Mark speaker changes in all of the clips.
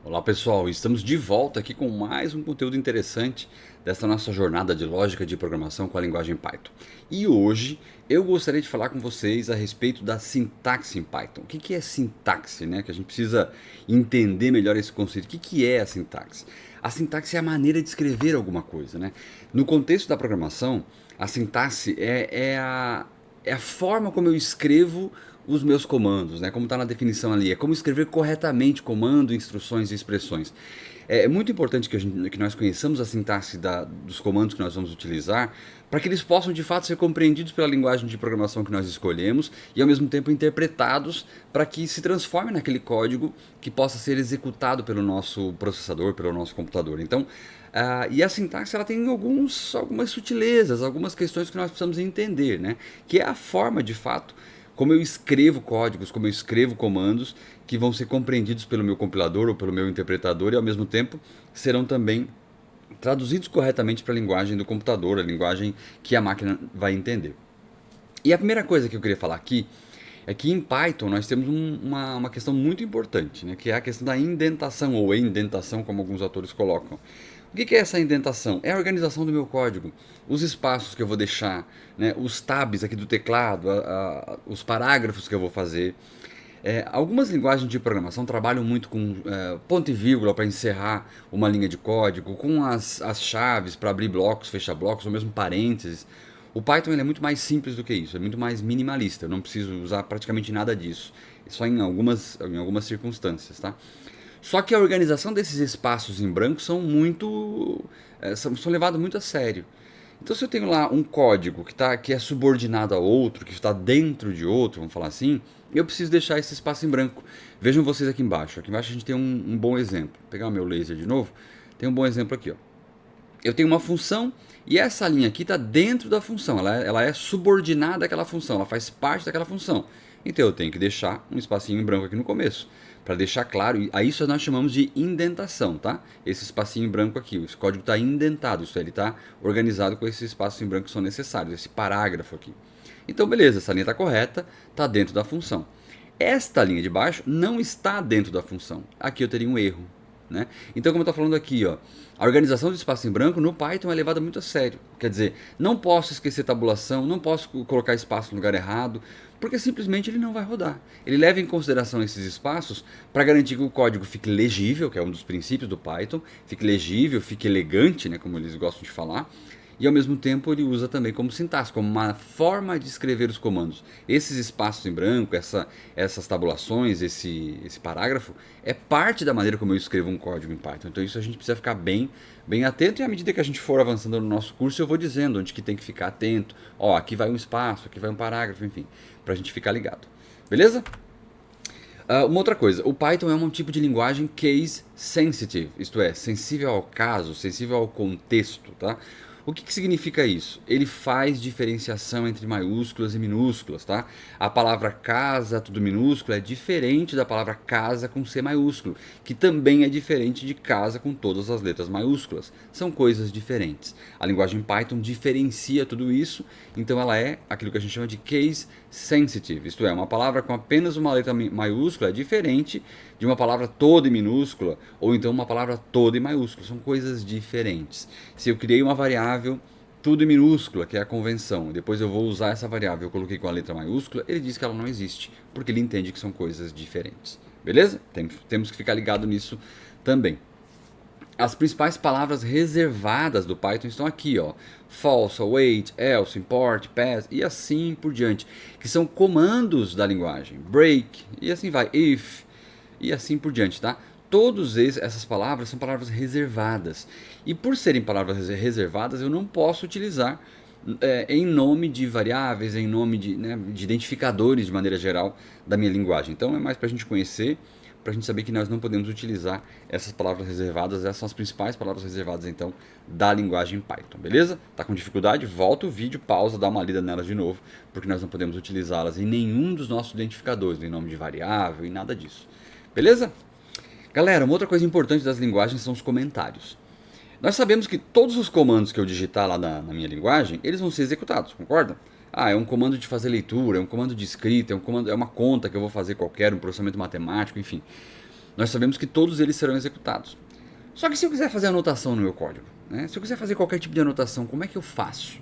Speaker 1: Olá pessoal, estamos de volta aqui com mais um conteúdo interessante dessa nossa jornada de lógica de programação com a linguagem Python. E hoje eu gostaria de falar com vocês a respeito da sintaxe em Python. O que é sintaxe, né? Que a gente precisa entender melhor esse conceito. O que é a sintaxe? A sintaxe é a maneira de escrever alguma coisa, né? No contexto da programação, a sintaxe é a forma como eu escrevo os meus comandos, né? Como está na definição ali, é como escrever corretamente comando, instruções e expressões. É muito importante que nós conheçamos a sintaxe dos comandos que nós vamos utilizar para que eles possam de fato ser compreendidos pela linguagem de programação que nós escolhemos e ao mesmo tempo interpretados para que se transforme naquele código que possa ser executado pelo nosso processador, pelo nosso computador. Então, e a sintaxe ela tem algumas sutilezas, algumas questões que nós precisamos entender, né? Que é a forma de fato como eu escrevo códigos, como eu escrevo comandos que vão ser compreendidos pelo meu compilador ou pelo meu interpretador e ao mesmo tempo serão também traduzidos corretamente para a linguagem do computador, a linguagem que a máquina vai entender. E a primeira coisa que eu queria falar aqui é que em Python nós temos uma questão muito importante, né, que é a questão da indentação ou indentação, como alguns autores colocam. O que é essa indentação? É a organização do meu código, os espaços que eu vou deixar, né, os tabs aqui do teclado, os parágrafos que eu vou fazer. Algumas linguagens de programação trabalham muito com ponto e vírgula para encerrar uma linha de código, com as chaves para abrir blocos, fechar blocos, ou mesmo parênteses. O Python ele é muito mais simples do que isso, é muito mais minimalista, eu não preciso usar praticamente nada disso, só em algumas circunstâncias, tá? Só que a organização desses espaços em branco são levados muito a sério. Então, se eu tenho lá um código que é subordinado a outro, que está dentro de outro, vamos falar assim, eu preciso deixar esse espaço em branco. Vejam vocês aqui embaixo. Aqui embaixo a gente tem um bom exemplo. Vou pegar o meu laser de novo. Tem um bom exemplo aqui. Ó. Eu tenho uma função e essa linha aqui está dentro da função. Ela é subordinada àquela função, ela faz parte daquela função. Então eu tenho que deixar um espacinho em branco aqui no começo para deixar claro, e a isso nós chamamos de indentação, tá? Esse espacinho em branco aqui, esse código está indentado, isso ele está organizado com esses espaços em branco que são necessários, esse parágrafo aqui. Então beleza, essa linha está correta, está dentro da função. Esta linha de baixo não está dentro da função. Aqui eu teria um erro. Né? Então, como eu estou falando aqui, ó, a organização do espaço em branco no Python é levada muito a sério. Quer dizer, não posso esquecer tabulação, não posso colocar espaço no lugar errado, porque simplesmente ele não vai rodar. Ele leva em consideração esses espaços para garantir que o código fique legível, que é um dos princípios do Python, fique legível, fique elegante, né, como eles gostam de falar, e ao mesmo tempo ele usa também como sintaxe, como uma forma de escrever os comandos. Esses espaços em branco, essas tabulações, esse parágrafo, é parte da maneira como eu escrevo um código em Python. Então isso a gente precisa ficar bem atento, e à medida que a gente for avançando no nosso curso eu vou dizendo onde que tem que ficar atento. Ó, aqui vai um espaço, aqui vai um parágrafo, enfim, para a gente ficar ligado. Beleza? Uma outra coisa, o Python é um tipo de linguagem case sensitive, isto é, sensível ao caso, sensível ao contexto, tá? O que significa isso? Ele faz diferenciação entre maiúsculas e minúsculas, tá? A palavra casa, tudo minúsculo, é diferente da palavra casa com C maiúsculo, que também é diferente de casa com todas as letras maiúsculas. São coisas diferentes. A linguagem Python diferencia tudo isso, então ela é aquilo que a gente chama de case sensitive, isto é, uma palavra com apenas uma letra maiúscula é diferente de uma palavra toda em minúscula ou então uma palavra toda em maiúscula. São coisas diferentes. Se eu criei uma variável tudo em minúscula, que é a convenção, e depois eu vou usar essa variável, eu coloquei com a letra maiúscula, ele diz que ela não existe, porque ele entende que são coisas diferentes. Beleza? Temos que ficar ligado nisso também. As principais palavras reservadas do Python estão aqui, ó. False, await, else, import, pass e assim por diante, que são comandos da linguagem. Break e assim vai, if e assim por diante, tá? Todas essas palavras são palavras reservadas. E por serem palavras reservadas, eu não posso utilizar em nome de variáveis, em nome de identificadores de maneira geral da minha linguagem. Então é mais para a gente conhecer, para a gente saber que nós não podemos utilizar essas palavras reservadas. Essas são as principais palavras reservadas então da linguagem Python, beleza? Tá com dificuldade? Volta o vídeo, pausa, dá uma lida nelas de novo, porque nós não podemos utilizá-las em nenhum dos nossos identificadores, em nome de variável e nada disso. Beleza? Galera, uma outra coisa importante das linguagens são os comentários. Nós sabemos que todos os comandos que eu digitar lá na minha linguagem, eles vão ser executados, concorda? Ah, é um comando de fazer leitura, é um comando de escrita, é uma conta que eu vou fazer qualquer, um processamento matemático, enfim. nós sabemos que todos eles serão executados. Só que se eu quiser fazer anotação no meu código, né? Se eu quiser fazer qualquer tipo de anotação, como é que eu faço?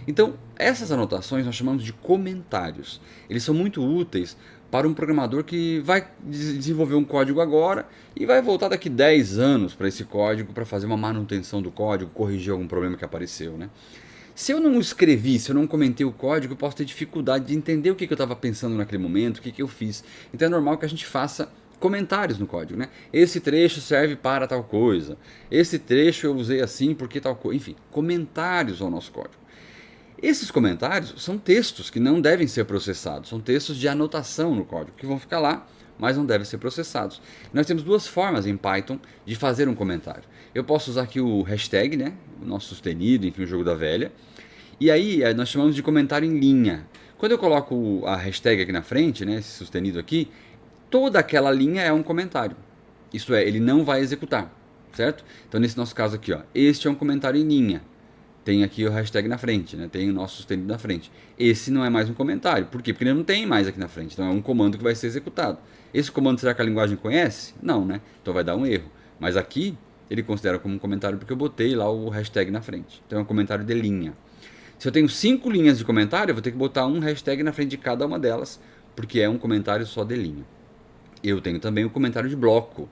Speaker 1: Então, essas anotações nós chamamos de comentários. Eles são muito úteis para um programador que vai desenvolver um código agora e vai voltar daqui 10 anos para esse código para fazer uma manutenção do código, corrigir algum problema que apareceu, né? Se eu não escrevi, se eu não comentei o código, eu posso ter dificuldade de entender o que eu estava pensando naquele momento, o que eu fiz. Então é normal que a gente faça comentários no código, né? Esse trecho serve para tal coisa. Esse trecho eu usei assim porque tal coisa. Enfim, comentários ao nosso código. Esses comentários são textos que não devem ser processados, são textos de anotação no código, que vão ficar lá, mas não devem ser processados. Nós temos duas formas em Python de fazer um comentário. Eu posso usar aqui o hashtag, né, o nosso sustenido, enfim, o jogo da velha, e aí nós chamamos de comentário em linha. Quando eu coloco a hashtag aqui na frente, né, esse sustenido aqui, toda aquela linha é um comentário. Isto é, ele não vai executar, certo? Então nesse nosso caso aqui, ó, este é um comentário em linha. Tem aqui o hashtag na frente, né? Tem o nosso sustenido na frente. Esse não é mais um comentário. Por quê? Porque ele não tem mais aqui na frente. Então é um comando que vai ser executado. Esse comando, será que a linguagem conhece? Não, né? Então vai dar um erro. Mas aqui ele considera como um comentário porque eu botei lá o hashtag na frente. Então é um comentário de linha. Se eu tenho 5 linhas de comentário, eu vou ter que botar um hashtag na frente de cada uma delas, porque é um comentário só de linha. Eu tenho também o comentário de bloco.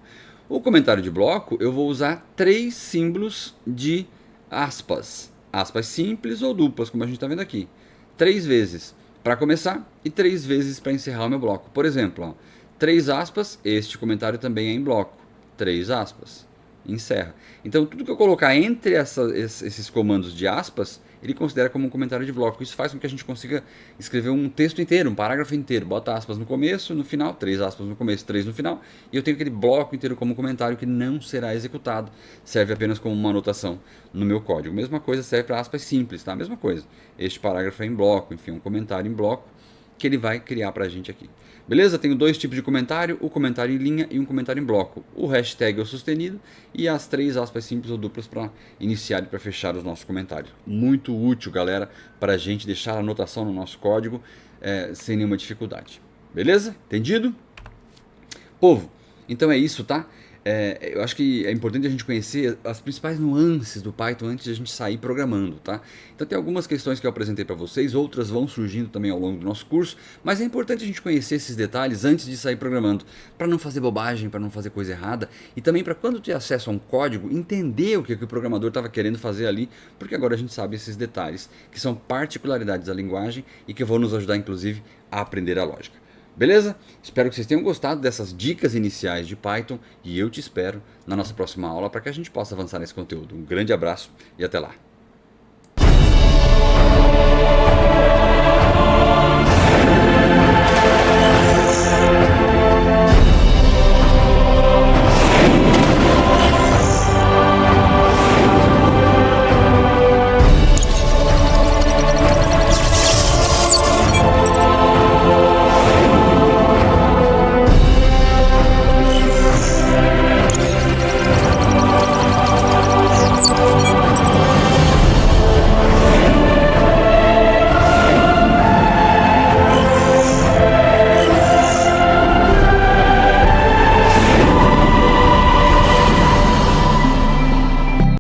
Speaker 1: O comentário de bloco, eu vou usar 3 símbolos de aspas. Aspas simples ou duplas, como a gente está vendo aqui. 3 vezes para começar e 3 vezes para encerrar o meu bloco. Por exemplo, ó, 3 aspas, este comentário também é em bloco. 3 aspas, encerra. Então, tudo que eu colocar entre esses comandos de aspas, ele considera como um comentário de bloco. Isso faz com que a gente consiga escrever um texto inteiro, um parágrafo inteiro. Bota aspas no começo, no final, 3 aspas no começo, 3 no final. E eu tenho aquele bloco inteiro como comentário que não será executado. Serve apenas como uma anotação no meu código. Mesma coisa serve para aspas simples, tá? Mesma coisa. Este parágrafo é em bloco, enfim, um comentário em bloco que ele vai criar para a gente aqui. Beleza? Tenho 2 tipos de comentário, o comentário em linha e um comentário em bloco. O hashtag é o sustenido e as 3 aspas simples ou duplas para iniciar e para fechar os nossos comentários. Muito útil, galera, para a gente deixar a anotação no nosso código sem nenhuma dificuldade. Beleza? Entendido? Povo, então é isso, tá? Eu acho que é importante a gente conhecer as principais nuances do Python antes de a gente sair programando, tá? Então tem algumas questões que eu apresentei para vocês, outras vão surgindo também ao longo do nosso curso, mas é importante a gente conhecer esses detalhes antes de sair programando, para não fazer bobagem, para não fazer coisa errada, e também para quando ter acesso a um código, entender o que o programador estava querendo fazer ali, porque agora a gente sabe esses detalhes, que são particularidades da linguagem e que vão nos ajudar, inclusive, a aprender a lógica. Beleza? Espero que vocês tenham gostado dessas dicas iniciais de Python e eu te espero na nossa próxima aula para que a gente possa avançar nesse conteúdo. Um grande abraço e até lá!